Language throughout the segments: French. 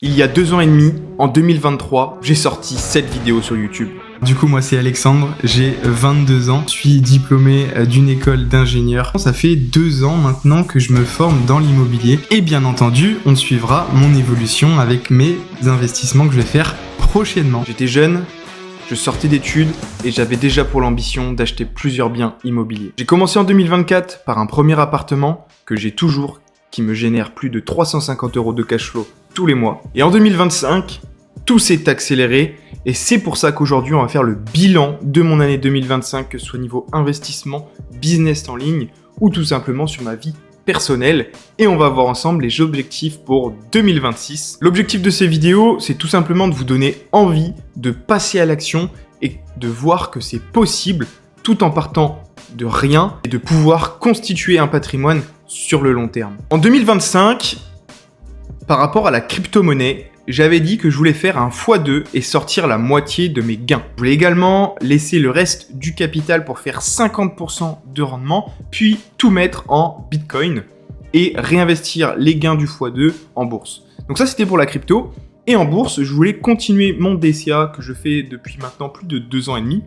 Il y a 2 ans et demi, en 2023, j'ai sorti cette vidéo sur YouTube. Du coup, moi c'est Alexandre, j'ai 22 ans, je suis diplômé d'une école d'ingénieur. Ça fait 2 ans maintenant que je me forme dans l'immobilier et bien entendu, on suivra mon évolution avec mes investissements que je vais faire prochainement. J'étais jeune, je sortais d'études et j'avais déjà pour l'ambition d'acheter plusieurs biens immobiliers. J'ai commencé en 2024 par un premier appartement que j'ai toujours, qui me génère plus de 350 € de cash flow tous les mois. Et en 2025, tout s'est accéléré et c'est pour ça qu'aujourd'hui on va faire le bilan de mon année 2025, que ce soit niveau investissement, business en ligne ou tout simplement sur ma vie personnelle, et on va voir ensemble les objectifs pour 2026. L'objectif de ces vidéos, c'est tout simplement de vous donner envie de passer à l'action et de voir que c'est possible tout en partant de rien et de pouvoir constituer un patrimoine sur le long terme. En 2025, par rapport à la crypto-monnaie, j'avais dit que je voulais faire un x2 et sortir la moitié de mes gains. Je voulais également laisser le reste du capital pour faire 50% de rendement, puis tout mettre en Bitcoin et réinvestir les gains du x2 en bourse. Donc ça, c'était pour la crypto. Et en bourse, je voulais continuer mon DCA que je fais depuis maintenant plus de 2 ans et demi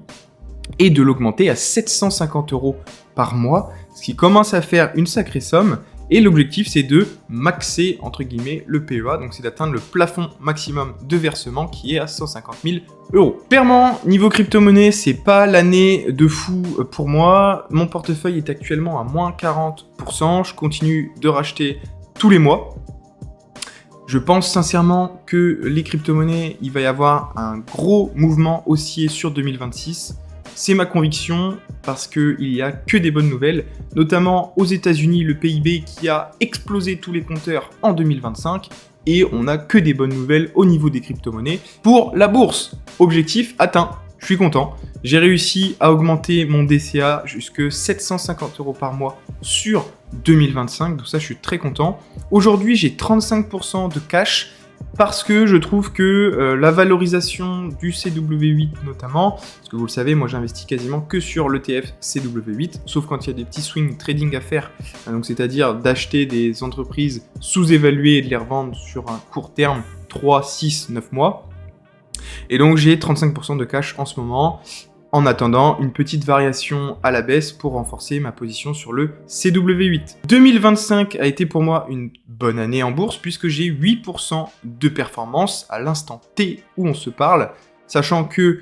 et de l'augmenter à 750 € par mois, ce qui commence à faire une sacrée somme. Et l'objectif, c'est de maxer, entre guillemets, le PEA, donc c'est d'atteindre le plafond maximum de versement qui est à 150 000 €. Clairement, niveau crypto-monnaie, c'est pas l'année de fou pour moi. Mon portefeuille est actuellement à moins 40%. Je continue de racheter tous les mois. Je pense sincèrement que les crypto-monnaies, il va y avoir un gros mouvement haussier sur 2026. C'est ma conviction parce qu'il n'y a que des bonnes nouvelles, notamment aux États-Unis, le PIB qui a explosé tous les compteurs en 2025, et on n'a que des bonnes nouvelles au niveau des crypto-monnaies. Pour la bourse, objectif atteint, je suis content. J'ai réussi à augmenter mon DCA jusqu'à 750 € par mois sur 2025, donc ça je suis très content. Aujourd'hui j'ai 35% de cash, parce que je trouve que la valorisation du CW8 notamment, parce que vous le savez, moi j'investis quasiment que sur l'ETF CW8, sauf quand il y a des petits swing trading à faire, donc c'est-à-dire d'acheter des entreprises sous-évaluées et de les revendre sur un court terme, 3, 6, 9 mois. Et donc j'ai 35% de cash en ce moment, en attendant une petite variation à la baisse pour renforcer ma position sur le CW8. 2025 a été pour moi une bonne année en bourse puisque j'ai 8% de performance à l'instant T où on se parle, sachant que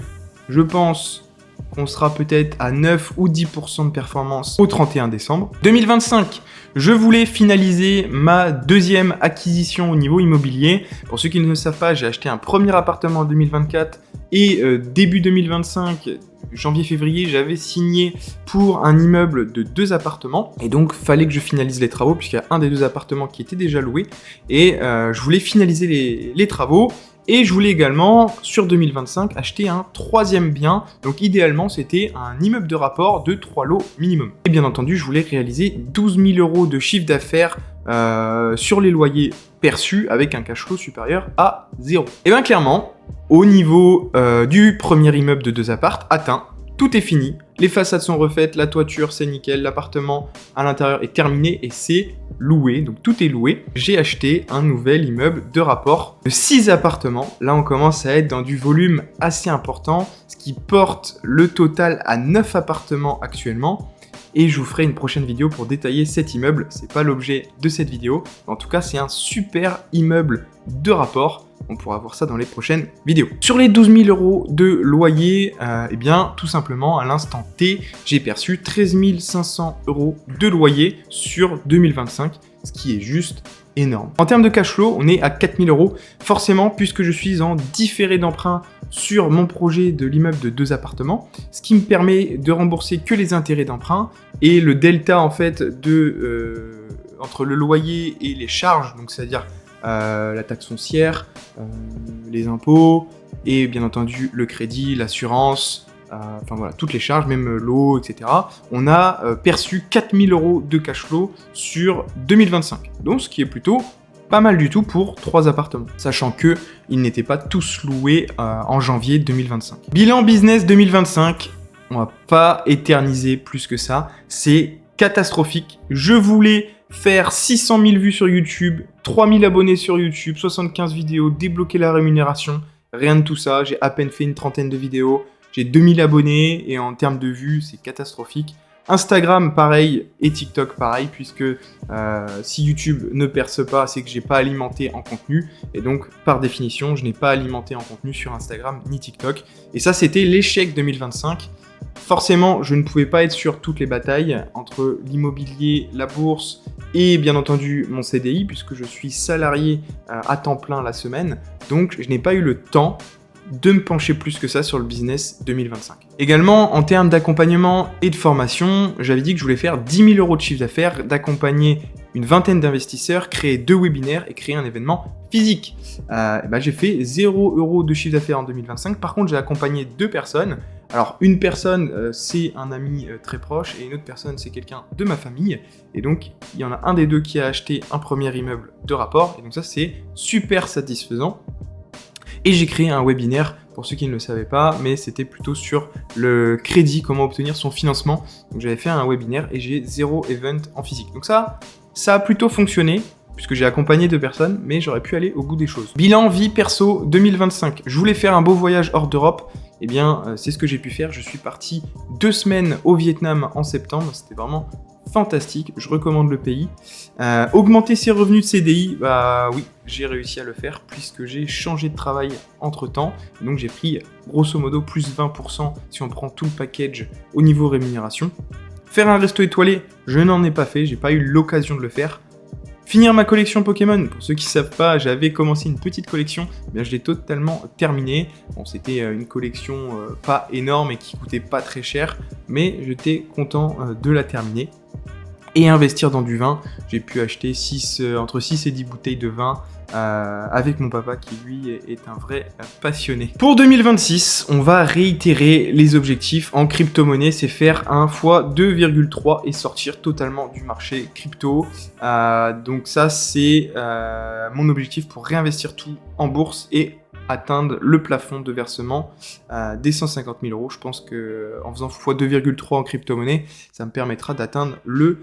je pense qu'on sera peut-être à 9 ou 10% de performance au 31 décembre. 2025, je voulais finaliser ma deuxième acquisition au niveau immobilier. Pour ceux qui ne le savent pas, j'ai acheté un premier appartement en 2024 et début 2025, janvier-février, j'avais signé pour un immeuble de 2 appartements. Et donc, fallait que je finalise les travaux puisqu'il y a un des 2 appartements qui était déjà loué. Et je voulais finaliser les travaux. Et je voulais également, sur 2025, acheter un 3e bien. Donc idéalement, c'était un immeuble de rapport de 3 lots minimum. Et bien entendu, je voulais réaliser 12 000 € de chiffre d'affaires sur les loyers perçus avec un cash flow supérieur à 0. Et bien clairement, au niveau du premier immeuble de 2 apparts, atteint. Tout est fini, les façades sont refaites, la toiture c'est nickel, l'appartement à l'intérieur est terminé et c'est loué, donc tout est loué. J'ai acheté un nouvel immeuble de rapport de 6 appartements. Là on commence à être dans du volume assez important, ce qui porte le total à 9 appartements actuellement. Et je vous ferai une prochaine vidéo pour détailler cet immeuble, c'est pas l'objet de cette vidéo. En tout cas c'est un super immeuble de rapport. On pourra voir ça dans les prochaines vidéos. Sur les 12 000 € de loyer, eh bien, tout simplement, à l'instant T, j'ai perçu 13 500 € de loyer sur 2025, ce qui est juste énorme. En termes de cash flow, on est à 4 000 €, forcément, puisque je suis en différé d'emprunt sur mon projet de l'immeuble de 2 appartements, ce qui me permet de rembourser que les intérêts d'emprunt, et le delta, en fait, entre le loyer et les charges, donc c'est-à-dire la taxe foncière, les impôts et bien entendu le crédit, l'assurance, enfin voilà, toutes les charges, même l'eau, etc. On a perçu 4 000 € de cash flow sur 2025. Donc ce qui est plutôt pas mal du tout pour 3 appartements, sachant que ils n'étaient pas tous loués en janvier 2025. Bilan business 2025, on va pas éterniser plus que ça, c'est catastrophique. Je voulais faire 600 000 vues sur YouTube, 3000 abonnés sur YouTube, 75 vidéos, débloquer la rémunération. Rien de tout ça, j'ai à peine fait une trentaine de vidéos, j'ai 2000 abonnés et en termes de vues, c'est catastrophique. Instagram, pareil, et TikTok, pareil, puisque si YouTube ne perce pas, c'est que j'ai pas alimenté en contenu. Et donc, par définition, je n'ai pas alimenté en contenu sur Instagram ni TikTok. Et ça, c'était l'échec 2025. Forcément, je ne pouvais pas être sur toutes les batailles entre l'immobilier, la bourse et bien entendu mon CDI, puisque je suis salarié à temps plein la semaine. Donc, je n'ai pas eu le temps de me pencher plus que ça sur le business 2025. Également, en termes d'accompagnement et de formation, j'avais dit que je voulais faire 10 000 € de chiffre d'affaires, d'accompagner une vingtaine d'investisseurs, créer 2 webinaires et créer un événement physique. J'ai fait 0 € de chiffre d'affaires en 2025. Par contre, j'ai accompagné 2 personnes. Alors, une personne, c'est un ami très proche et une autre personne, c'est quelqu'un de ma famille. Et donc, il y en a un des deux qui a acheté un premier immeuble de rapport. Et donc ça, c'est super satisfaisant. Et j'ai créé un webinaire, pour ceux qui ne le savaient pas, mais c'était plutôt sur le crédit, comment obtenir son financement. Donc j'avais fait un webinaire et j'ai 0 event en physique. Donc ça a plutôt fonctionné, puisque j'ai accompagné 2 personnes, mais j'aurais pu aller au bout des choses. Bilan vie perso 2025. Je voulais faire un beau voyage hors d'Europe. Eh bien, c'est ce que j'ai pu faire. Je suis parti 2 semaines au Vietnam en septembre. C'était vraiment fantastique, je recommande le pays. Augmenter ses revenus de CDI, oui, j'ai réussi à le faire puisque j'ai changé de travail entre temps. Donc j'ai pris grosso modo plus 20% si on prend tout le package au niveau rémunération. Faire un resto étoilé, je n'en ai pas fait, j'ai pas eu l'occasion de le faire. Finir ma collection Pokémon, pour ceux qui ne savent pas, j'avais commencé une petite collection, mais je l'ai totalement terminée. Bon, c'était une collection pas énorme et qui coûtait pas très cher, mais j'étais content de la terminer. Et investir dans du vin, j'ai pu acheter entre 6 et 10 bouteilles de vin avec mon papa qui lui est un vrai passionné. Pour 2026, on va réitérer les objectifs en crypto-monnaie, c'est faire un x 2,3 et sortir totalement du marché crypto. Donc ça c'est mon objectif pour réinvestir tout en bourse et atteindre le plafond de versement des 150 000 €. Je pense qu'en faisant x 2,3 en crypto-monnaie, ça me permettra d'atteindre le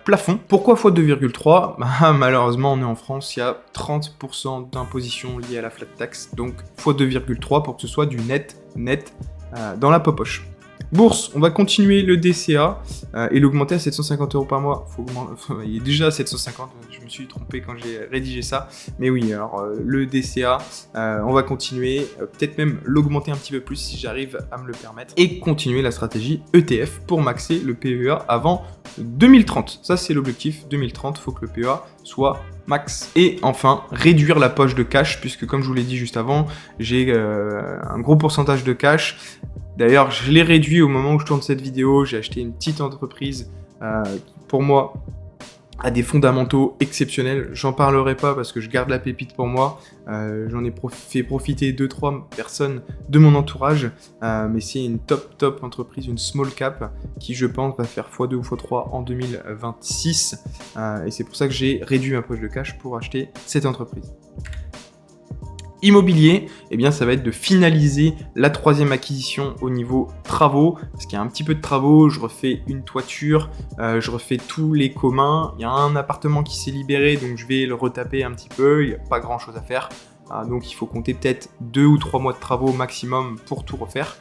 plafond. Pourquoi x 2,3 ? Malheureusement, on est en France, il y a 30% d'imposition liée à la flat tax, donc x 2,3 pour que ce soit du net dans la poche. Bourse, on va continuer le DCA et l'augmenter à 750 € par mois. Il est déjà à 750, je me suis trompé quand j'ai rédigé ça. Mais oui, alors le DCA, on va continuer, peut-être même l'augmenter un petit peu plus si j'arrive à me le permettre. Et continuer la stratégie ETF pour maxer le PEA avant 2030. Ça, c'est l'objectif 2030, il faut que le PEA soit max. Et enfin, réduire la poche de cash, puisque comme je vous l'ai dit juste avant, j'ai un gros pourcentage de cash. D'ailleurs, je l'ai réduit au moment où je tourne cette vidéo. J'ai acheté une petite entreprise qui, pour moi, a des fondamentaux exceptionnels. J'en parlerai pas parce que je garde la pépite pour moi. J'en ai fait profiter 2-3 personnes de mon entourage. Mais c'est une top entreprise, une small cap qui, je pense, va faire x2 ou x3 en 2026. Et c'est pour ça que j'ai réduit ma poche de cash pour acheter cette entreprise. Immobilier, eh bien ça va être de finaliser la 3e acquisition au niveau travaux, parce qu'il y a un petit peu de travaux, je refais une toiture, je refais tous les communs, il y a un appartement qui s'est libéré, donc je vais le retaper un petit peu, il n'y a pas grand chose à faire, donc il faut compter peut-être 2 ou 3 mois de travaux maximum pour tout refaire,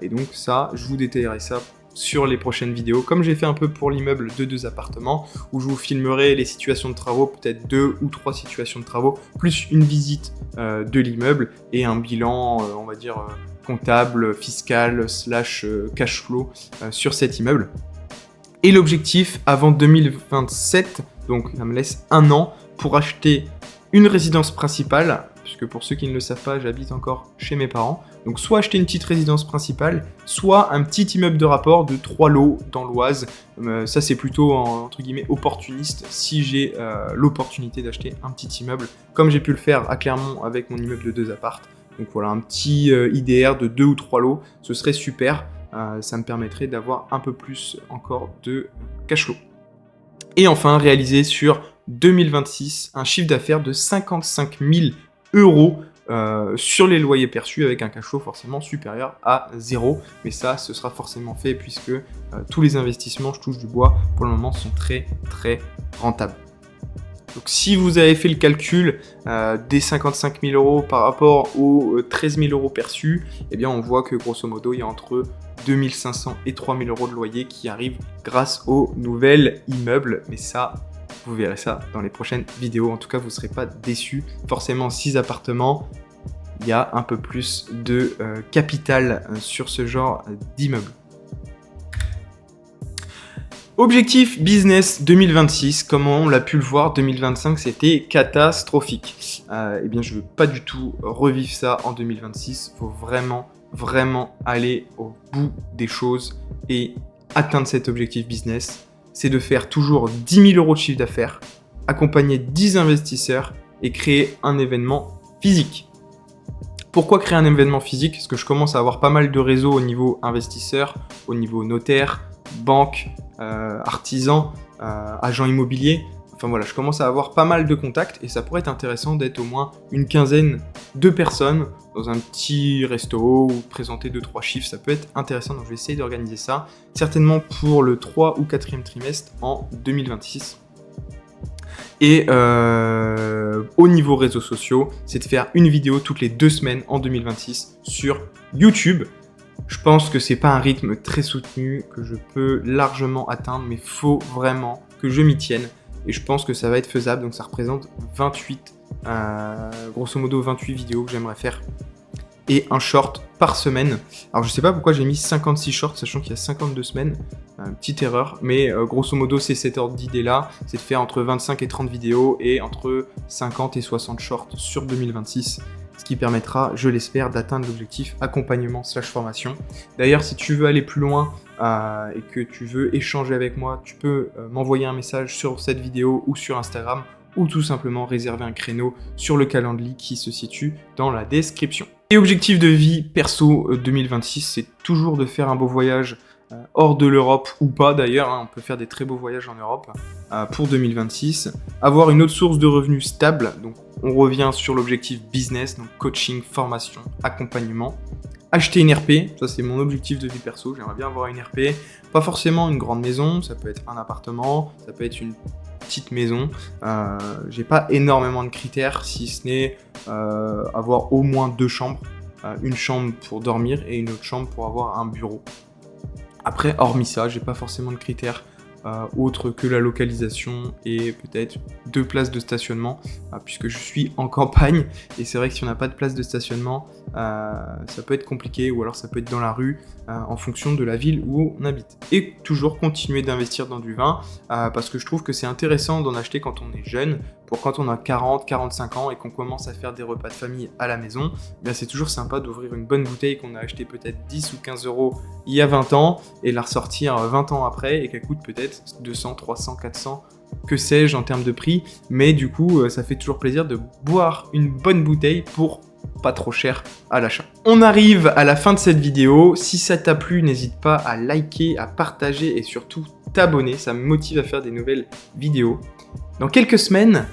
et donc ça, je vous détaillerai ça sur les prochaines vidéos, comme j'ai fait un peu pour l'immeuble de 2 appartements, où je vous filmerai les situations de travaux, peut-être 2 ou 3 situations de travaux, plus une visite de l'immeuble et un bilan, on va dire, comptable, fiscal, / cash flow sur cet immeuble. Et l'objectif, avant 2027, donc ça me laisse 1 an pour acheter une résidence principale, puisque pour ceux qui ne le savent pas, j'habite encore chez mes parents. Donc soit acheter une petite résidence principale, soit un petit immeuble de rapport de 3 lots dans l'Oise. Ça c'est plutôt entre guillemets opportuniste si j'ai l'opportunité d'acheter un petit immeuble, comme j'ai pu le faire à Clermont avec mon immeuble de 2 appartes. Donc voilà, un petit IDR de 2 ou 3 lots, ce serait super. Ça me permettrait d'avoir un peu plus encore de cash flow. Et enfin, réaliser sur 2026 un chiffre d'affaires de 55 000 € sur les loyers perçus avec un cash flow forcément supérieur à 0. Mais ça, ce sera forcément fait puisque tous les investissements, je touche du bois, pour le moment sont très très rentables. Donc si vous avez fait le calcul des 55 000 euros par rapport aux 13 000 euros perçus, eh bien on voit que grosso modo il y a entre 2 500 et 3 000 euros de loyer qui arrivent grâce au nouvel immeuble. Mais ça, vous verrez ça dans les prochaines vidéos. En tout cas, vous ne serez pas déçus. Forcément, 6 appartements, il y a un peu plus de capital sur ce genre d'immeuble. Objectif business 2026, comme on l'a pu le voir, 2025 c'était catastrophique. Eh bien je ne veux pas du tout revivre ça en 2026, il faut vraiment aller au bout des choses et atteindre cet objectif business. C'est de faire toujours 10 000 euros de chiffre d'affaires, accompagner 10 investisseurs et créer un événement physique. Pourquoi créer un événement physique? Parce que je commence à avoir pas mal de réseaux au niveau investisseur, au niveau notaire, banque, artisans, agents immobiliers. Enfin voilà, je commence à avoir pas mal de contacts et ça pourrait être intéressant d'être au moins une quinzaine de personnes dans un petit resto ou présenter 2-3 chiffres. Ça peut être intéressant, donc je vais essayer d'organiser ça. Certainement pour le 3 ou 4e trimestre en 2026. Et au niveau réseaux sociaux, c'est de faire une vidéo toutes les 2 semaines en 2026 sur YouTube. Je pense que c'est pas un rythme très soutenu, que je peux largement atteindre, mais il faut vraiment que je m'y tienne. Et je pense que ça va être faisable, donc ça représente 28, grosso modo 28 vidéos que j'aimerais faire. Et un short par semaine. Alors je sais pas pourquoi j'ai mis 56 shorts, sachant qu'il y a 52 semaines. Petite erreur, mais grosso modo c'est cet ordre d'idée là, c'est de faire entre 25 et 30 vidéos et entre 50 et 60 shorts sur 2026. Ce qui permettra, je l'espère, d'atteindre l'objectif accompagnement/formation. D'ailleurs, si tu veux aller plus loin et que tu veux échanger avec moi, tu peux m'envoyer un message sur cette vidéo ou sur Instagram ou tout simplement réserver un créneau sur le calendrier qui se situe dans la description. Et objectif de vie perso 2026, c'est toujours de faire un beau voyage hors de l'Europe ou pas d'ailleurs, on peut faire des très beaux voyages en Europe pour 2026. Avoir une autre source de revenus stable, donc on revient sur l'objectif business, donc coaching, formation, accompagnement. Acheter une RP, ça c'est mon objectif de vie perso, j'aimerais bien avoir une RP. Pas forcément une grande maison, ça peut être un appartement, ça peut être une petite maison. J'ai pas énormément de critères, si ce n'est avoir au moins 2 chambres. Une chambre pour dormir et une autre chambre pour avoir un bureau. Après, hormis ça, j'ai pas forcément de critères autres que la localisation et peut-être 2 places de stationnement, puisque je suis en campagne et c'est vrai que si on n'a pas de place de stationnement, ça peut être compliqué ou alors ça peut être dans la rue en fonction de la ville où on habite. Et toujours continuer d'investir dans du vin parce que je trouve que c'est intéressant d'en acheter quand on est jeune. Pour quand on a 40, 45 ans et qu'on commence à faire des repas de famille à la maison, eh bien c'est toujours sympa d'ouvrir une bonne bouteille qu'on a acheté peut-être 10 ou 15 euros il y a 20 ans et la ressortir 20 ans après et qu'elle coûte peut-être 200, 300, 400, que sais-je en termes de prix. Mais du coup, ça fait toujours plaisir de boire une bonne bouteille pour pas trop cher à l'achat. On arrive à la fin de cette vidéo. Si ça t'a plu, n'hésite pas à liker, à partager et surtout t'abonner. Ça me motive à faire des nouvelles vidéos. Dans quelques semaines,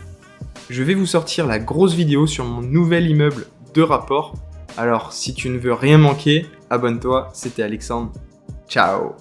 je vais vous sortir la grosse vidéo sur mon nouvel immeuble de rapport. Alors, si tu ne veux rien manquer, abonne-toi. C'était Alexandre. Ciao!